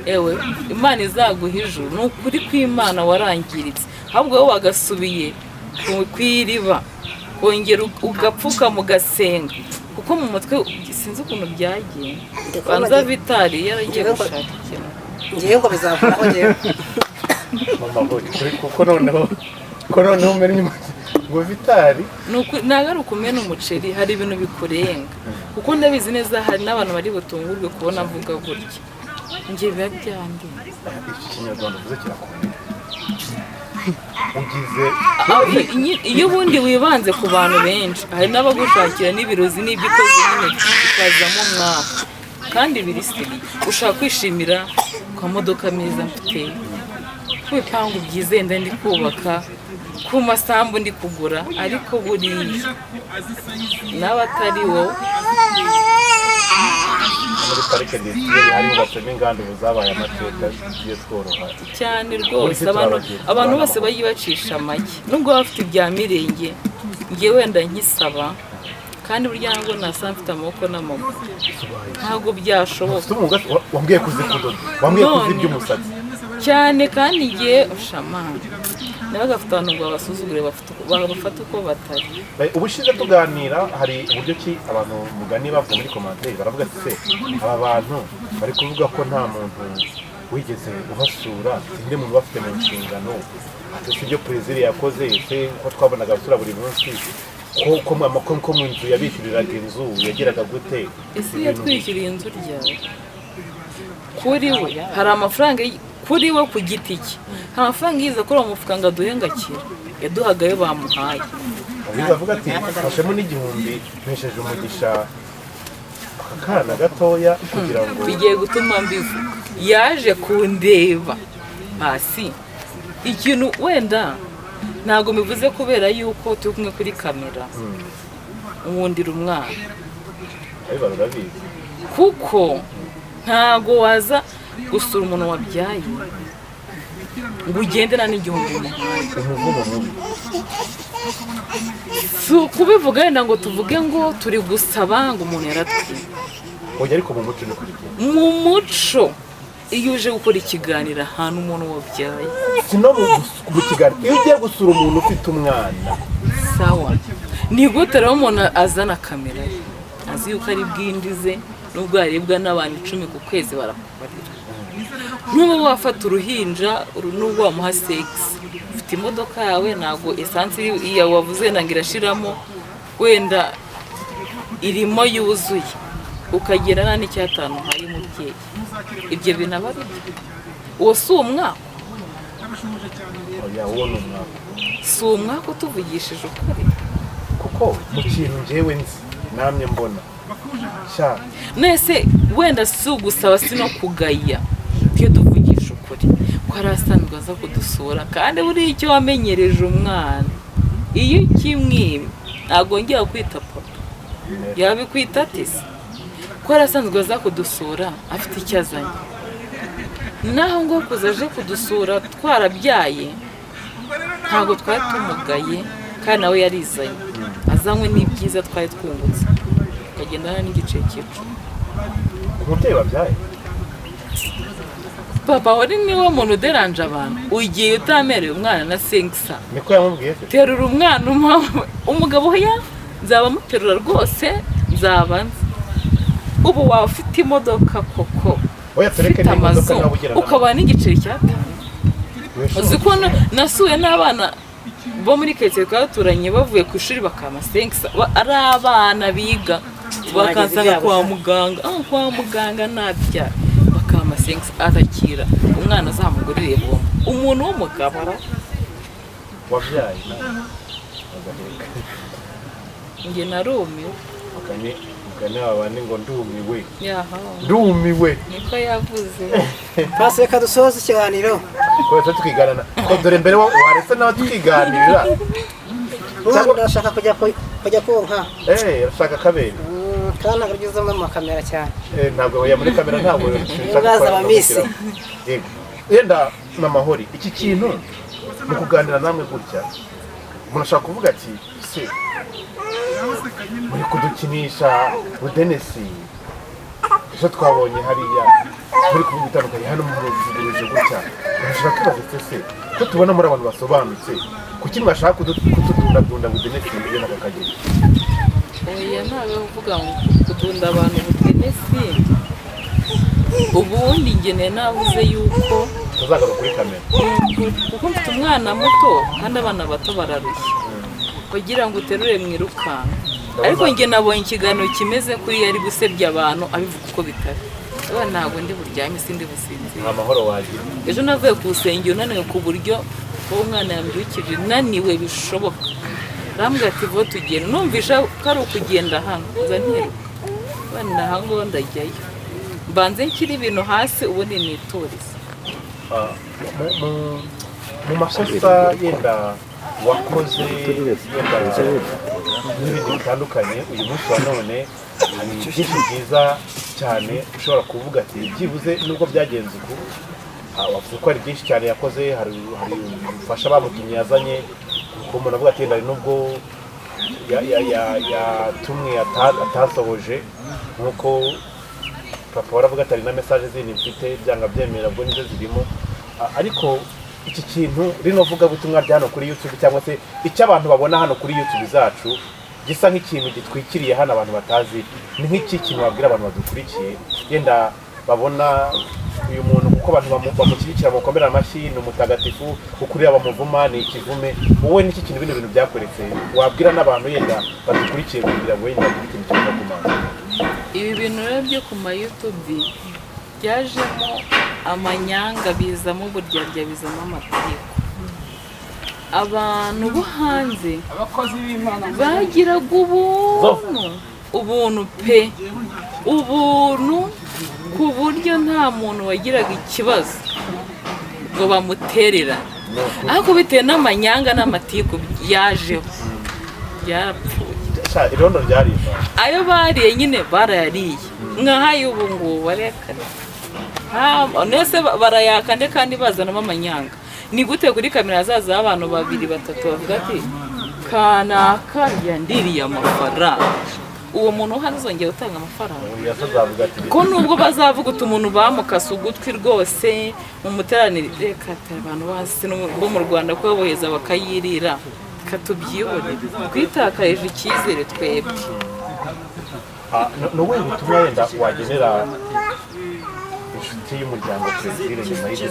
ewe Imana izaguha ijuru. Ni ukuri kw'Imana warangiritse, ahubwo wowe wagasubiye kw'iriba kongera ugapfuka mugasenga, kuko mu mutwe sinzi ukuntu byagiye. Banza Vitali yaragiye gushaka ikintu ngiye ngo bizavuraho ngiye kuko noneho umenye ngo Vitali ntabwo ari ukumena umuceri, hari ibintu bikurenga, kuko ndabizi neza hari n'abantu bari butungurwe kubona mvuga gutya. Njye biba byandiye. Iki Kinyarwanda uvuze kirakomeye. Iyo ubundi wibanze ku bantu benshi, hari n'abagushakira n'ibirozi n'iby'ikoze nyine bikazamo umwaka, kandi biri siri. Ushaka kwishimira kwa modoka meza mfite, ku bipangu byiza yenda ndi kubaka, ku masambu ndi kugura, ariko buriya n'abatari wowe. Muri parike disitiri hari hubatsemo inganda ubu zabaye amateka tugiye tworoha cyane rwose. Abantu bose bayibacisha make, nubwo bafite ibya mirenge. Ngiye wenda nkisaba kandi burya ntabwo nasa mfite amaboko n'amaguru ntabwo byashoboka ufite umwuga wambwiye kuzi kudoda wambwiye kuzi iby'umusatsi cyane kandi igihe ushamana nawe agafite abantu ngo babasuzugure babafata uko batari. ubushize tuganira hari uburyo ki abantu mugani bavuga muri komantere baravuga ati se aba bantu bari kuvuga ko nta muntu wigeze uhasura sinde muntu bafite mu nshingano ati si ibyo perezida yakoze se ko twabonaga abasura buri munsi ko mu nzu yabishyuriraga inzu yageraga gute ese yatwishyuriye inzu ryawe kuri we hari amafaranga kuri we ku giti cye hari amafaranga yiza kuri uwo mufuka ngo aduhe ngakira yaduhagayo bamuhaye bizavuga ati mfashemo n'igihumbi mpesheje umugisha akana gatoya kugira ngo bigiye gutuma mbivuga yaje kundeba hasi ikintu wenda ntabwo bivuze kubera yuko turi kumwe kuri kamera nkundira umwana kuko ntabwo waza gusura umuntu wabyaye ngo ugendera n'igihumbi umuhaye si ukubivuga wenda ngo tuvuge ngo turi gusaba ngo umuntu yaratwiye oya ariko mu muco mu muco iyo uje gukora ikiganiro ahantu umuntu wabyaye si no mu kiganiro iyo ugiye gusura umuntu ufite umwana sawa ni gute rero umuntu azana kamera ye azi yuko ari bwindize nubwo harebwa n'abantu 10 ku kwezi barakubarira n'ubu wafata uruhinja n'ubwo wamuha sex ufite imodoka yawe ntabwo esansi iya wavuze nanga irashiramo wenda irimo yuzuye ukagera nta n'icyatanu haye umubyeyi ibyo bintu aba ari uwo si umwaka si umwaka utuvugishije ukuri kuko mu kintu njyewe nzi namye mbona nese wenda si ugusaba si no kugaya iyo tuvugisha ukuri ko hari asanzwe aza kudusura kandi buriya icyo wamenyereje umwana iyo ukimwima ntabwo ngiye kwita papa yabikwita ati se ko hari asanzwe aza kudusura afite icyo azanye naho ngo kuza aje kudusura twarabyaye ntabwo twari tumugaye kandi nawe yarizanye azanywe n'ibyiza twari twungutse ukagendana n'igice cy'icumi umubyeyi wabyaye papa wari niwe muntu uderanje abantu ugiye utamereye umwana na sengisa niko yamubwiye terura umwana umugabo ya nzaba muterura rwose nzaba nzi ubu waba ufite imodoka koko ufite amazu ukaba n'igiceri cy'atanu uzi ko nasuye n'abana bo muri karitsiye twaturanye bavuye ku ishuri bakama sengisa ari abana biga bakansanga kwa muganga nabyara bakama sengisa atakira umwana azamugurire bombo umuntu w'umugabo wabyaye njye narumiwe ugane abandi ngo ndumiwe ndumiwe niko yavuze pasi reka dusoze ikiganiro kubera tukiganana dore mbere waretse nawe tukiganirira ubu ndashaka kujya konka urashaka kabere kandi ntabwo ugezemo amakamera cyane ntabwo muri kamera ntabwo ubaza abamisi yenda n'amahori iki kintu mu kuganira namwe gutya umuntu ashaka kuvuga ati se muri kudukinisha budenesi ejo twabonye hariya muri kuvuga bitandukanye hano mu ruvuguruje gutya urashaka kwibaza se ko tubona muri abantu basobanutse kuki mwashaka kutudundadunda budenesi ibyo nakakagera oya ntawe uvuga ngo kudunda abantu budenesi ubundi njye navuze yuko tuzagaruka kuri kamera kuko mfite umwana muto kandi abana bato bararushye kugira ngo uterure mwirukanka ariko njye nabonye ikiganiro kimeze kuri yari gusebya abantu abivuga uko bitari ntabwo ndi buryame sindi businzira amahoro wagira ejo navuye ku rusengero unaniwe ku buryo wowe umwana yambyukije naniwe bishoboka rambwira ati vuba tugenda numvisha ko ari ukugenda hano nza ntiruka bana ahangaho ndajyayo mbanze nshyira ibintu hasi ubundi niturize mu makosa yenda wakoze yenda n'ibindi bitandukanye uyu munsi wa none hari byinshi byiza cyane ushobora kuvuga ati byibuze nubwo byagenze uku wavuze ko hari byinshi cyane yakoze hari ubufasha bamutumye yazanye umuntu avuga ati hari nubwo yatumwe atasohoje nk'uko papa waravuga atari na message zindi mfite byanga byemera bwo nizo zirimo ariko iki kintu rino vuga butumwa rya hano kuri YouTube cyangwa se icyo abantu babona hano kuri YouTube zacu gisa nk'ikintu gitwikiriye hano abantu batazi ni nk'iki kintu babwira abantu badukurikiye yenda babona uyu muntu kuko abantu bamushyigikira mukomera amashyi ni umutagatifu ukurira bamuvuma ni ikivume wowe n'iki kintu bino bintu byakoretse wabwira n'abantu yenda badukurikiye kugira ngo yenda ikintu cyose kumana ibi bintu rero byo ku ma YouTube byajemo amanyanga bizamo uburyarya bizamo amategeko abantu bo hanze abakozi b'Imana bagiraga ubuntu pe ubuntu ku buryo nta muntu wagiraga ikibazo ngo bamuterera ariko bitewe n'amanyanga n'amatiku yajeho byarapfuye irondo ryariva ayo bariye nyine barayariye nkahaye ubu ngubu barekane nese barayaka nde kandi bazanamo amanyanga ni gute kuri kamera zaza abantu 2 3 bavuga ati kanaka yandiriye amafaranga uwo muntu uhazongera utanga amafaranga ko nubwo bazavuga umuntu bamukase ugutwi rwose mu muteranire reka abantu basi bo mu Rwanda ko boheza bakayirira katubyibone twitakaje icyizere twebwe no we butumwa yenda wagenera inshuti y'umuryango Priscille nyuma y'ibyo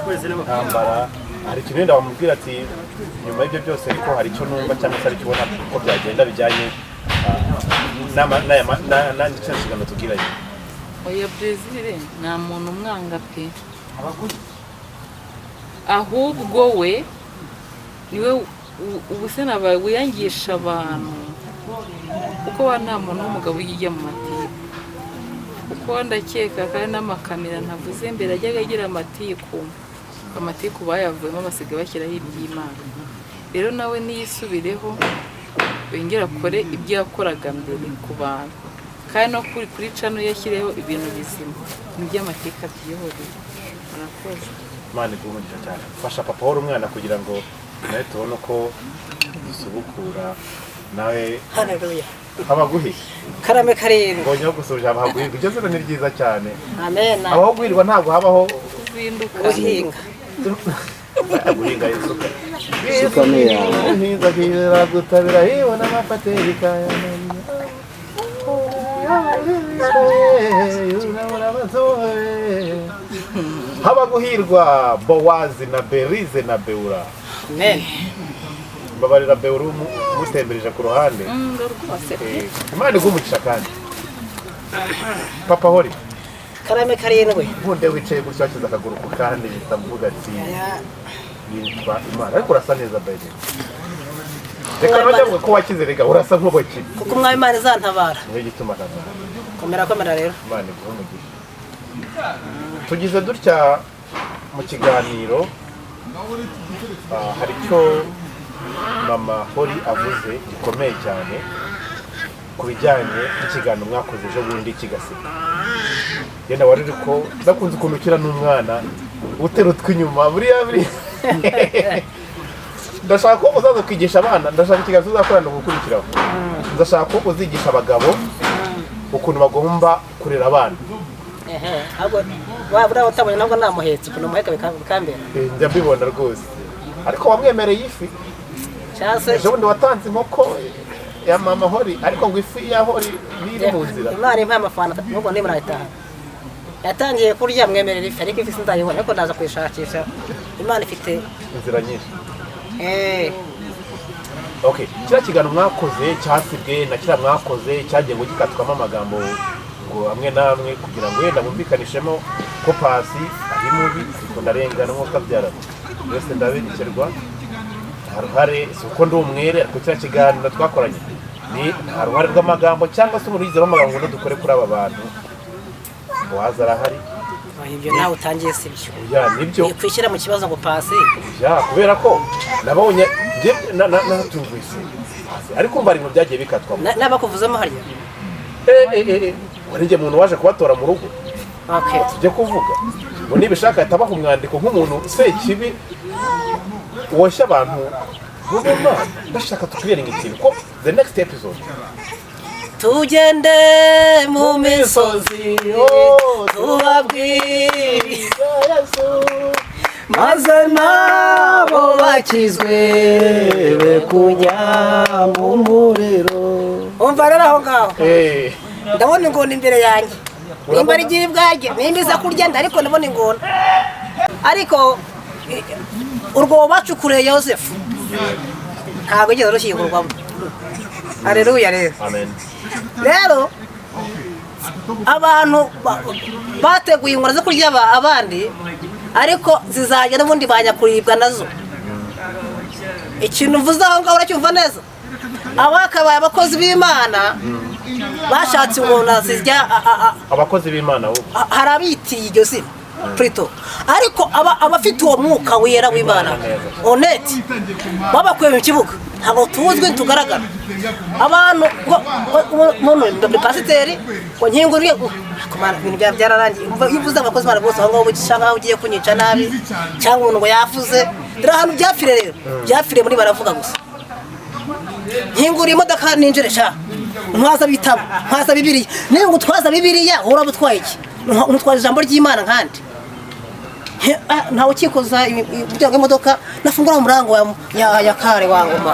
byose ntambara hari ikintu wenda wamubwira ati nyuma y'ibyo byose ariko hari icyo numva cyangwa se ari cyo ubona ko byagenda bijyanye n'inshingano tubwiranye oya Priscille nta muntu umwanga pe ahubwo we niwe ubuse nabaye wiyangisha abantu uko nta muntu w'umugabo yijya mu matiku uko ndakeka kandi n'amakamera ntavuze mbere ajyaga agira amatiku bayavuyemo basigaye bashyiraho iby'Imana rero nawe niyisubireho wengera akore ibyo yakoraga mbere ku bantu kandi no kuri cano yashyireho ibintu bizima n'iby'amateka byihoreye murakoze Imana igumugisha cyane fasha papa w'uru mwana kugira ngo nawe tubone uko dusubukura nawe haleluya abaguhi karame karindwi ngo nyo gusubira abaguhi ibyo zero ni byiza cyane amen abaho guhirirwa ntabwo habaho kuzinduka guhinga guhinga isuka guhinga guhinga gutabira hiwe n'amapateri kaya haba guhirwa Bowazi na Berize na Beura amen babarira Beura mutembereje ku ruhande Imana igumugisha kandi papa hori karame karindwi bunde wicaye gutya wakiza akaguru ku kandi bitavuga ati yitwa Imana ariko urasa neza Berize reka najya ko wakize rega urasa nk'uboki kuko umwami Imana izantabara niyo gituma ntabwo komera rero Imana igumugisha tugize dutya mu kiganiro hari icyo mama Hori avuze gikomeye cyane ku bijyanye n'ikiganiro mwakoze ejo bundi kigaseka yenda wari ko ndakunze ukuntu ukira n'umwana utera utw'inyuma buriya ndashaka ko uzaza kwigisha abana ndashaka ikiganiro tuzakorana gukurikiraho ndashaka ko uzigisha abagabo ukuntu bagomba kurera abana ahubwo wabura utabonye nabwo namuhetse ukuntu muheka bikambera njya mbibona rwose ariko wamwemereye ifi ejo bundi watanze inkoko ya mama Hori ariko ngo ifi ya Hori iri mu nzira Imana impa amafanta nubwo ndimo nayitaha yatangiye kurya mwemerera ifi ariko ifi sindayibona ariko ndaza kwishakisha Imana ifite inzira nyinshi okay kira kiganiro mwakoze cyasibwe na kira mwakoze cyagiye ngo gikatwamo amagambo ngo amwe namwe kugira ngo yenda bumvikanishemo ko Pasi ari mubi siko ndarengana nko kabyara wese ndabikerwa haruhare suko ndi umwere ariko kira kiganiro twakoranye ni haruhare rw'amagambo cyangwa se urugize amagambo ngo dukore kuri aba bantu Bowazi arahari ibyo nawe utangiye sibyo ya nibyo kwishyira mu kibazo ngo Pasi ya kubera ko nabonye natumvise ariko mba ibintu byagiye bikatwamo n'abakuvuzemo harya warije umuntu waje kubatora mu rugo okay tujye kuvuga ngo nibishaka yatabaho umwandiko nk'umuntu sekibi woshya abantu guverinoma bashaka tukubereka ikintu ko the next episode tugende mu misozi tubabwire maze nabo bakizwe be kujya mu muriro. Umva rero aho ngaho ndabona ingona imbere yanjye, nimba ari igihe bwarye nimba iza kurya ariko ndabona ingona, ariko urwo bacukuriye Yosefu ntabwo igeze rushyingurwamo. Haleluya rero. Amen. Rero abantu bateguye ingona zo kurya abandi, ariko zizajya n'ubundi bajya kuribwa nazo. Ikintu mvuze aho ngaho uracyumva neza? Abakabaye abakozi b'Imana bashatse ingona zirya abakozi b'Imana ubu harabitiye iryo zina Prito, ariko abafite uwo mwuka wera w'Imana honete babakuye mu kibuga ntabwo tuzwi tugaragara. Abantu muri pasiteri ngo nkinguriye kumara ibintu byararangiye. Iyo uvuze abakozi b'Imana bose aho ngaho ugisanga ugiye kunyica nabi cyangwa umuntu ngo yafuze, dore ahantu byapfire rero byapfire muri baravuga gusa. Nkinguriye imodoka ninjire sha ntwaza bitabo ntwaza Bibiliya, niba ngutwaza Bibiliya uraba utwaye iki? Ntutwaza ijambo ry'Imana nkandi ntawe ukikoza ibijyanye n'imodoka nafungura umurango ya kare wangoma.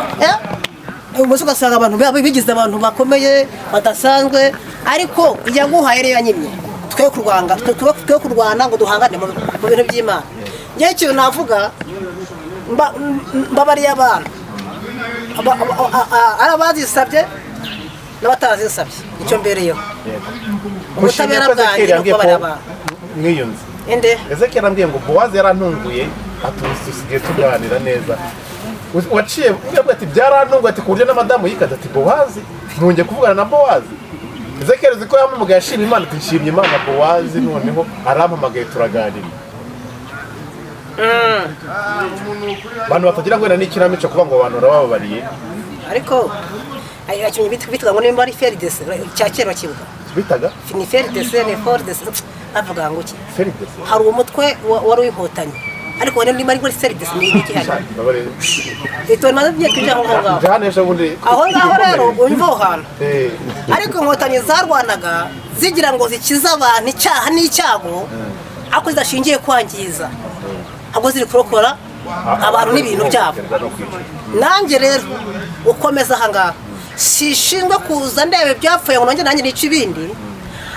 Ubuze ugasanga abantu bigize abantu bakomeye badasanzwe, ariko yaguhaye rero yanyimye twe kurwana ngo duhangane mu bintu by'Imana. Ngiye ikintu navuga mbabariye abantu arabazisabye n'abatazisabye icyo mbereyeho ubutabera bwanjye no kubabarira abantu mwiyunze. Ende Ezekiel ambwiye ngo Bowazi yarantunguye atusigiye tuganira neza. Waciye uvuga ati byarantunguye ati kurya na madamu yikaza ati Bowazi ntunge kuvugana na Bowazi. Ezekiel ziko yamugaye ashima Imana ati nshimye Imana Bowazi noneho arampamagaye turaganira. Bantu batagira ngo n'ikinamico kuvuga ngo abantu barababariye, ariko akinyi bitwa ngo nimba ari faire dese cya kera kibuga bitaga fini faire dese ne for dese avuga ngo ki faire dese hari umutwe wari wihotanye, ariko wene nimba ari muri faire dese ni iki hari ito maze byekije aho ngaho jahanesha bundi aho ngaho rero umva hano ariko inkotanyi zarwanaga zigira ngo zikiza abantu icyaha n'icyago ako zidashingiye kwangiza, ahubwo ziri kurokora abantu n'ibintu byabo. Nanjye rero ukomeza aha ngaha sishinzwe kuza ndebe byapfuye ngo nanjye nica ibindi,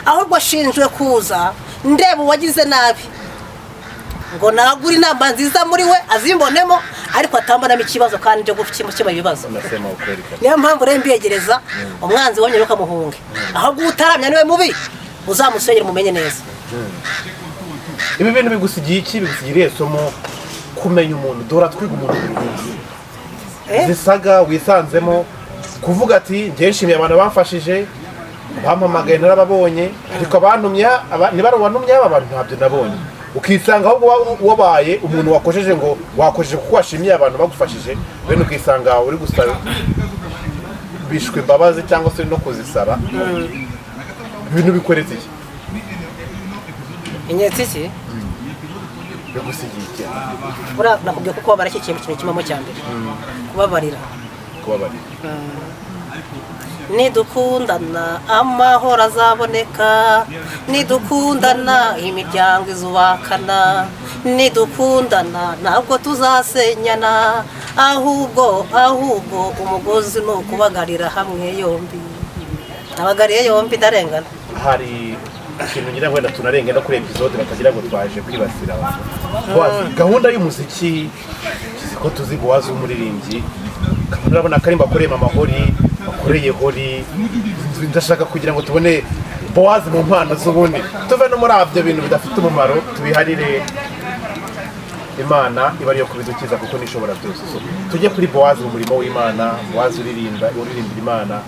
ahubwo ashinzwe kuza ndebe uwagize nabi ngo nagure inama nziza muri we azimbonemo, ariko atambonamo ikibazo kandi byo gukemura ibibazo. Niyo mpamvu rero mbiyegereza umwanzi wonyine ukamuhunge, ahubwo utaramya niwe mubi uzamusengera mumenye neza. Ibi bintu bigusigiye iki? Bigusigiye isomo kumenya umuntu, dora twiga umuntu zisaga wisanzemo kuvuga ati ngiye nshimiye abantu bamfashije bampamagaye narababonye, ariko abantumye nibarobantumye abantu ntabyo nabonye. Ukisanga ahubwo wabaye umuntu wakojeje ngo wakojeje kuko washimiye abantu bagufashije, bene ukisanga uri gusaba bishwe imbabazi cyangwa se no kuzisaba. Ibintu bikoretse iki? Inyetsi iki? Bigusigiye iki? Bura nakubwiye kuko babara iki kintu kimamo cya mbere. Kubabarira. Nidukundana amahoro azaboneka, nidukundana imiryango izubakana, nidukundana ntabwo tuzasenyana, ahubwo umugozi ni ukubagarira hamwe yombi. Abagariye yombi ndarengana. Hari ikintu ngira ngo tunarenge no kuri episode batagira ngo twaje kwibasira abantu. Gahunda y'umuziki ko tuzi Bowazi umuririmbyi, urabona karimba akoreye Mama Hori, akoreye Hori. Ndashaka kugira ngo tubone Bowazi mu mpano z'ubundi, tuve no muri abyo bintu bidafite umumaro, tubiharire Imana iba ariyo kubidukiza kuko nishobora byose. Tujye kuri Bowazi mu murimo w'Imana, Bowazi uririmbira Imana.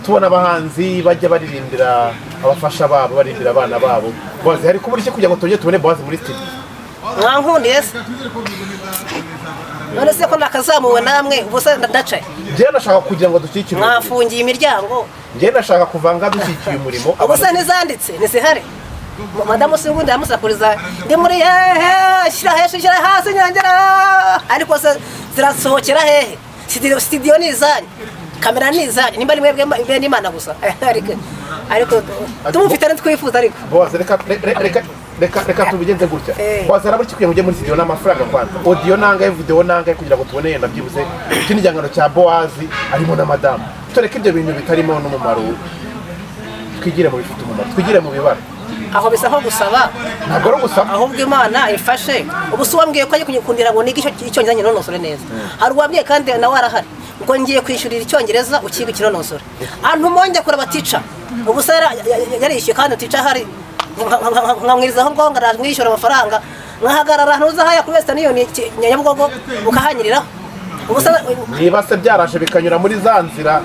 Tubona abahanzi bajya baririmbira abafasha babo, baririmbira abana babo. Bowazi hari kubura iki kugira ngo tujye tubone Bowazi muri studio? Mwankundiye se? None se ko nakazamuwe namwe ubusa ndacaye? Njye nashaka kugira ngo dukikire. Mwafungiye imiryango. Njye nashaka kuvanga dukikiye umurimo. Ubusa nizanditse nisihare. Madamu singundi yamusakuriza ndi muri shira hasi nyangera, ariko se zirasohokera hehe? studio ni izanyu kamera ni izanyu nimba ari mwebwe bene Imana gusa ariko tumufite twifuza ariko Boss reka tubigenze gutya Boss araburi kikwiye mujye muri studio n'amafaranga kwanza audio nangaye video nangaye kugira ngo tubone yenda byibuze ikindi gihangano cya Boaz arimo na madame tureke ibyo bintu bitarimo n'umumaro twigire mu bifite umumaro twigire mu bibara aho bisa nko gusaba ntabwo ari gusaba ahubwo Imana ifashe ubuso wambwiye ko agiye kundira ngo nige icyongereza nyinonosore neza hari uwambwiye kandi nawe arahari ngo ngiye kwishurira icyongereza ukiga ikinonosore antu monje kure batica ubuso yarishyuye kandi tica hari nkamwirizaho ngo ngaraje mwishyura amafaranga nkahagarara ntuza haya kuri Western Union Nyabugogo ukahanyiriraho ubuso niba se byarashe bikanyura muri za nzira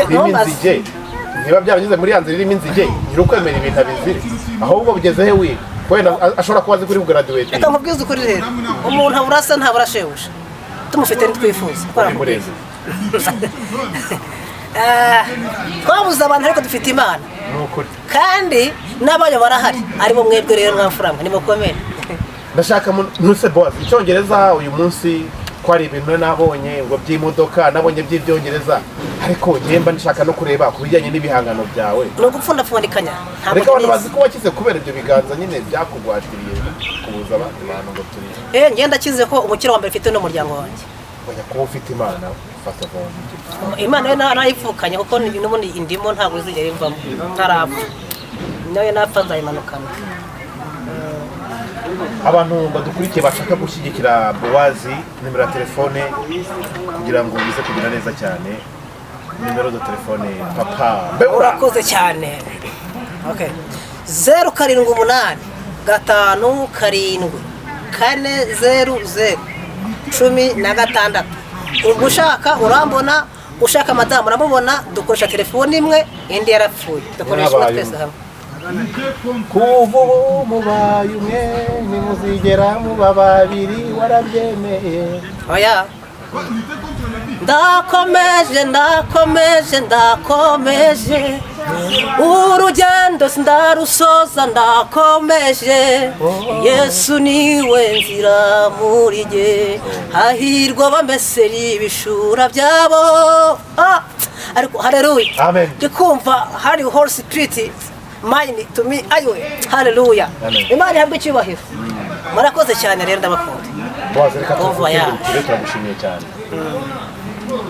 n'inzige niba byaranyuze muri yanzira irimo inzige nyirukwemera ibintu abizire ahubwo bugeze he wiga wenda ashobora kuba azi kuri graduate reka nkubwize ukuri rero umuntu aburasa ntaburashewuje tumufite ntitwifuza twabuze abantu ariko dufite Imana kandi n'abanyu barahari aribo mwebwe rero mwamfuranga nimukomere ndashaka ntuse Boaz icyongereza uyu munsi ko ari ibintu nabonye ngo by'imodoka nabonye by'ibyongereza ariko njemba nshaka no kureba ku bijyanye n'ibihangano byawe no gupfundapfundikanya reka abantu bazi ko wakize kubera ibyo biganza nyine byakugwatiriye kubuza abandi bantu ngo turi ngenda kize ko umukiro wa mbere mfite n'umuryango wanjye bajya kuba ufite Imana fata Imana yo nayivukanye kuko n'ubundi indimo ntabwo izigera ivamo ntarapfa nayo napfa nzayimanukana abantu badukurikiye bashaka gushyigikira Boaz nimero ya telefone kugira ngo bize kugira neza cyane nimero de telefone papa urakoze cyane okay 078 5 7 4 0 ubwo ushaka urambona ushaka madamu uramubona dukoresha telefone imwe indi yarapfuye dukoresha twese hamwe kuva ubu mubaye umwe nimuzigera muba babiri warabyemeye oya ndakomeje urugendo sindarusoza ndakomeje Yesu niwe nzira muri jye hahirwa bameseri ibishura byabo ariko haleluya amen ndikumva hari Holy Spirit mine to me ayiwe haleluya Imana ihabwe icyubahiro murakoze cyane rero ndabakunda Boaz reka turagushimiye cyane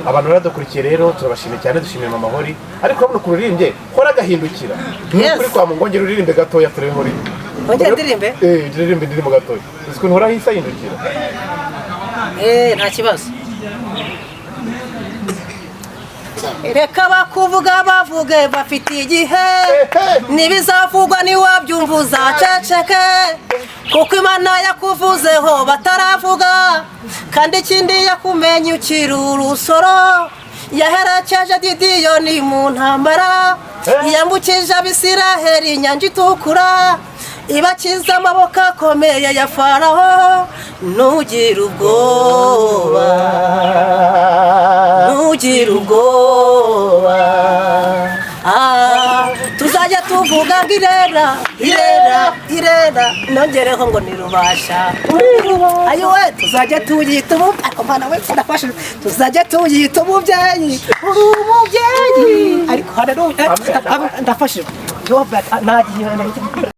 abantu baradukurikiye rero turabashimiye cyane dushimiye Mama Hori ariko urabona ukuntu uririmbye hora agahindukira kuri kwa mungongera uririmbe gatoya turebe muri ongera ndirimbe ndirimbe ndirimo gatoya uzi ukuntu hora hisa yindukira nta kibazo reka bakuvuga bavuge bafite igihe nibizavugwa niwabyumva uzaceceke kuko Imana yakuvuzeho bataravuga kandi ikindi yakumenye ukiri urusoro yaherekeje Gideyoni mu ntambara yambukije Abisiraheli inyanja itukura ibakiza amaboko akomeye ya Faraho ntugire ubwoba tuzajya tuvuga ngo irera nongereho ngo nirubasha ayiwe tuzajya tuyita umubyeyi ariko haleluya ndafashije